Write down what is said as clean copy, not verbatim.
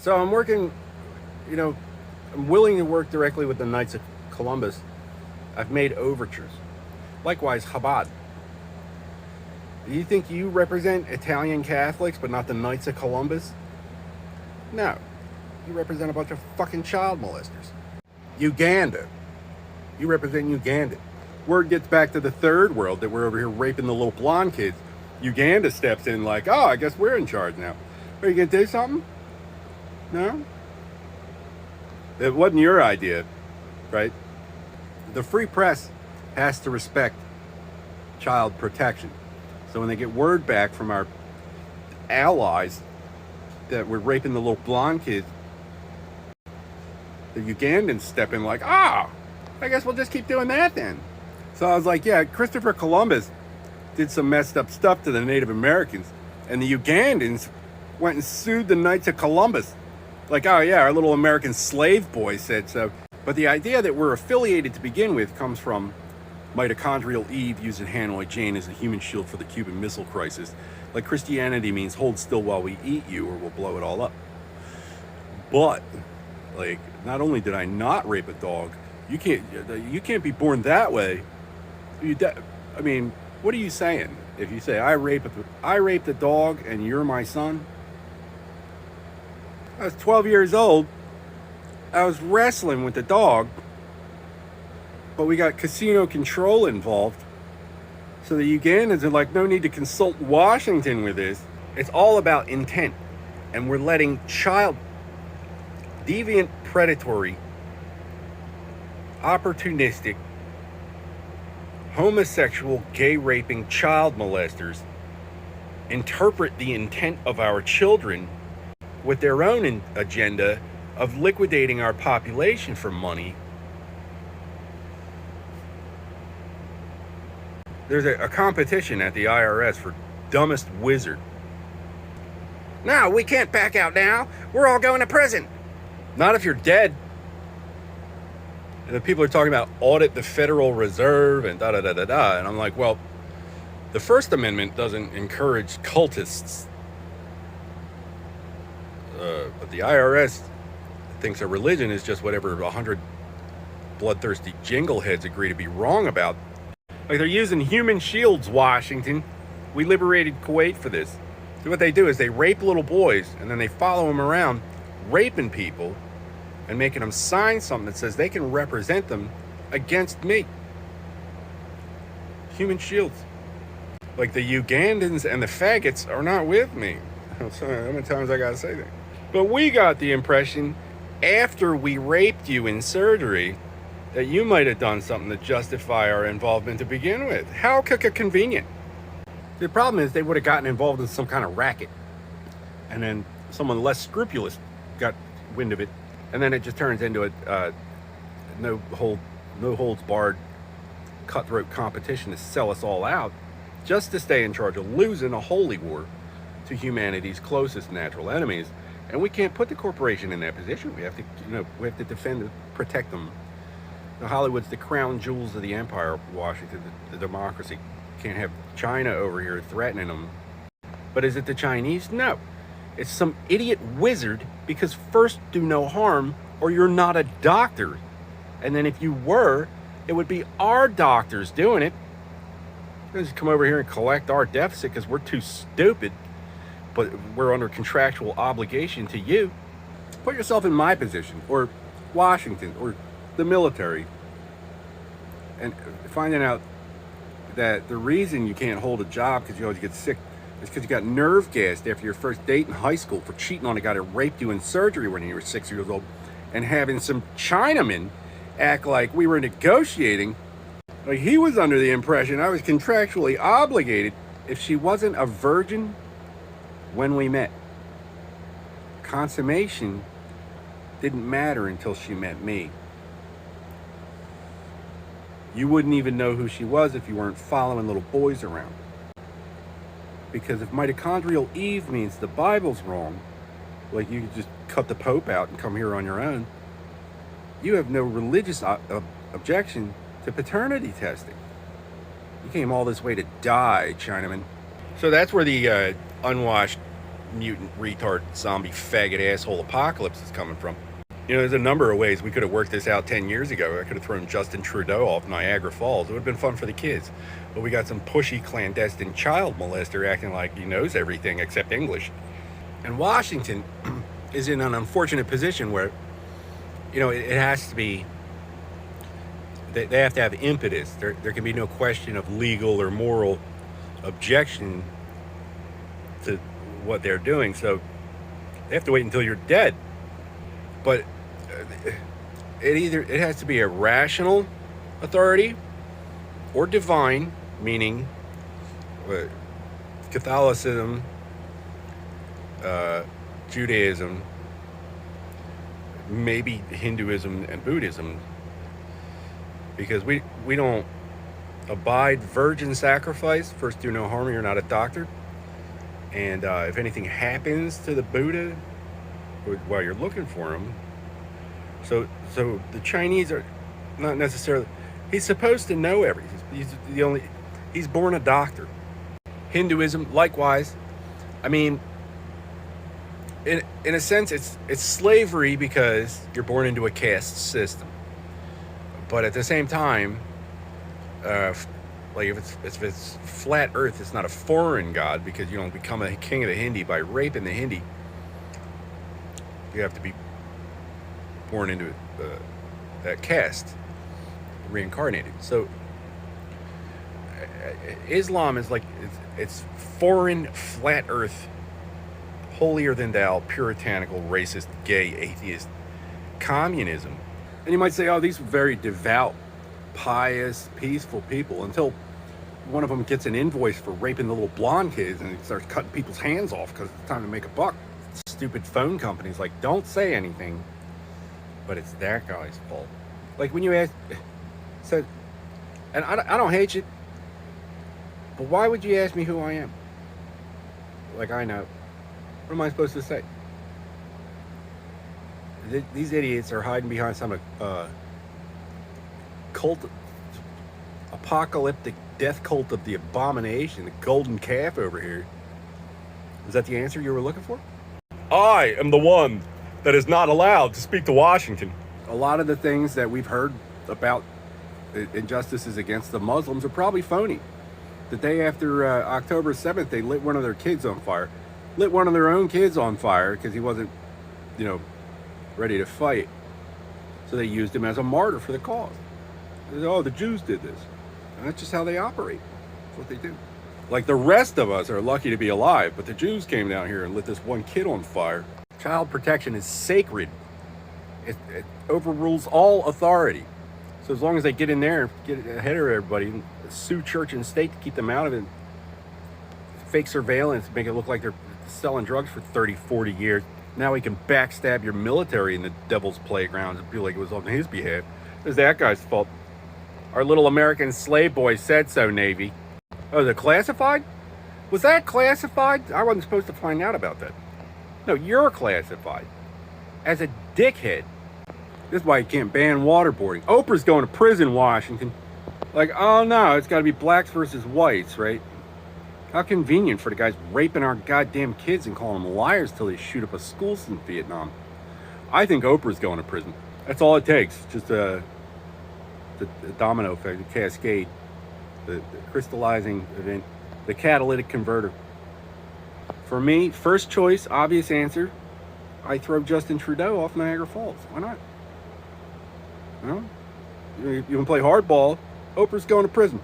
So I'm working, you know, I'm willing to work directly with the Knights of Columbus. I've made overtures. Likewise, Chabad. Do you think you represent Italian Catholics but not the Knights of Columbus? No. You represent a bunch of fucking child molesters. Uganda. You represent Uganda. Word gets back to the third world that we're over here raping the little blonde kids. Uganda steps in like, oh, I guess we're in charge now. Are you going to do something? No? It wasn't your idea, right? The free press has to respect child protection. So when they get word back from our allies that we're raping the little blonde kids, the Ugandans step in like, I guess we'll just keep doing that then. So I was like, yeah, Christopher Columbus did some messed up stuff to the Native Americans, and the Ugandans went and sued the Knights of Columbus. Like, oh yeah, our little American slave boy said so. But the idea that we're affiliated to begin with comes from mitochondrial Eve using Hanoi Jane as a human shield for the Cuban Missile Crisis. Like Christianity means hold still while we eat you or we'll blow it all up. But, like, not only did I not rape a dog, you can't be born that way. I mean, what are you saying? If you say I raped a dog and you're my son? I was 12 years old. I was wrestling with the dog, but we got casino control involved. So the Ugandans are like, no need to consult Washington with this. It's all about intent. And we're letting deviant, predatory, opportunistic, homosexual, gay raping child molesters interpret the intent of our children with their own agenda of liquidating our population for money. There's a competition at the IRS for dumbest wizard. No, we can't back out now. We're all going to prison. Not if you're dead. And the people are talking about audit the Federal Reserve and da-da-da-da-da. And I'm like, well, the First Amendment doesn't encourage cultists. But the IRS thinks a religion is just whatever 100 bloodthirsty jingleheads agree to be wrong about. Like, they're using human shields, Washington. We liberated Kuwait for this. So what they do is they rape little boys, and then they follow them around raping people and making them sign something that says they can represent them against me. Human shields. Like, the Ugandans and the faggots are not with me. Sorry, how many times I gotta say that? But we got the impression after we raped you in surgery that you might have done something to justify our involvement to begin with. How convenient. The problem is they would have gotten involved in some kind of racket, and then someone less scrupulous got wind of it, and then it just turns into a no holds barred cutthroat competition to sell us all out just to stay in charge of losing a holy war to humanity's closest natural enemies. And we can't put the corporation in that position. We have to defend and protect them. Hollywood's the crown jewels of the empire of Washington, the democracy. Can't have China over here threatening them. But is it the Chinese? No. It's some idiot wizard, because first do no harm or you're not a doctor. And then if you were, it would be our doctors doing it. They just come over here and collect our deficit because we're too stupid. But we're under contractual obligation to you. Put yourself in my position, or Washington, or the military, and finding out that the reason you can't hold a job because you always get sick is because you got nerve gassed after your first date in high school for cheating on a guy that raped you in surgery when you were 6 years old, and having some Chinaman act like we were negotiating. Like, he was under the impression I was contractually obligated if she wasn't a virgin when we met. Consummation didn't matter until she met me. You wouldn't even know who she was if you weren't following little boys around. Because if mitochondrial Eve means the Bible's wrong, like you could just cut the Pope out and come here on your own, you have no religious objection to paternity testing. You came all this way to die, Chinaman. So that's where the unwashed mutant, retard, zombie, faggot, asshole apocalypse is coming from. There's a number of ways we could have worked this out 10 years ago. I could have thrown Justin Trudeau off Niagara Falls. It would have been fun for the kids. But we got some pushy, clandestine child molester acting like he knows everything except English. And Washington is in an unfortunate position where, it has to be, they have to have impetus. There can be no question of legal or moral objection to what they're doing. So they have to wait until you're dead. But it has to be a rational authority or divine, meaning Catholicism, Judaism, maybe Hinduism and Buddhism, because we don't abide virgin sacrifice. First, do no harm. You're not a doctor. And if anything happens to the Buddha while you're looking for him, so the Chinese are not necessarily. He's supposed to know everything. He's born a doctor. Hinduism, likewise. I mean, in a sense, it's slavery because you're born into a caste system. But at the same time, like if it's flat Earth, it's not a foreign god, because you don't become a king of the Hindi by raping the Hindi. You have to be born into that caste, reincarnated. So Islam is like it's foreign, flat Earth, holier than thou, puritanical, racist, gay, atheist communism. And you might say, oh, these are very devout, pious, peaceful people, until one of them gets an invoice for raping the little blonde kids and he starts cutting people's hands off because it's time to make a buck. Stupid phone companies like, don't say anything, but it's that guy's fault. Like when you ask, so, and I don't hate you, but why would you ask me who I am? Like, I know. What am I supposed to say? These idiots are hiding behind some cult, apocalyptic death cult of the abomination, the golden calf over here. Is that the answer you were looking for? I am the one that is not allowed to speak to Washington. A lot of the things that we've heard about injustices against the Muslims are probably phony. The day after October 7th, they lit one of their kids on fire. Lit one of their own kids on fire because he wasn't, ready to fight. So they used him as a martyr for the cause. They said, oh, the Jews did this. And that's just how they operate. That's what they do. Like the rest of us are lucky to be alive, but the Jews came down here and lit this one kid on fire. Child protection is sacred. It overrules all authority. So as long as they get in there, get ahead of everybody, sue church and state to keep them out of it, fake surveillance, make it look like they're selling drugs for 30, 40 years. Now he can backstab your military in the devil's playground and feel like it was on his behalf. It's that guy's fault. Our little American slave boy said so, Navy. Oh, is it classified? Was that classified? I wasn't supposed to find out about that. No, you're classified. As a dickhead. This is why you can't ban waterboarding. Oprah's going to prison, Washington. Like, oh no, it's got to be blacks versus whites, right? How convenient for the guys raping our goddamn kids and calling them liars till they shoot up a school in Vietnam. I think Oprah's going to prison. That's all it takes. Just the domino effect, the cascade, the crystallizing event, the catalytic converter. For me, first choice, obvious answer, I throw Justin Trudeau off Niagara Falls. Why not? You want to play hardball? Oprah's going to prison.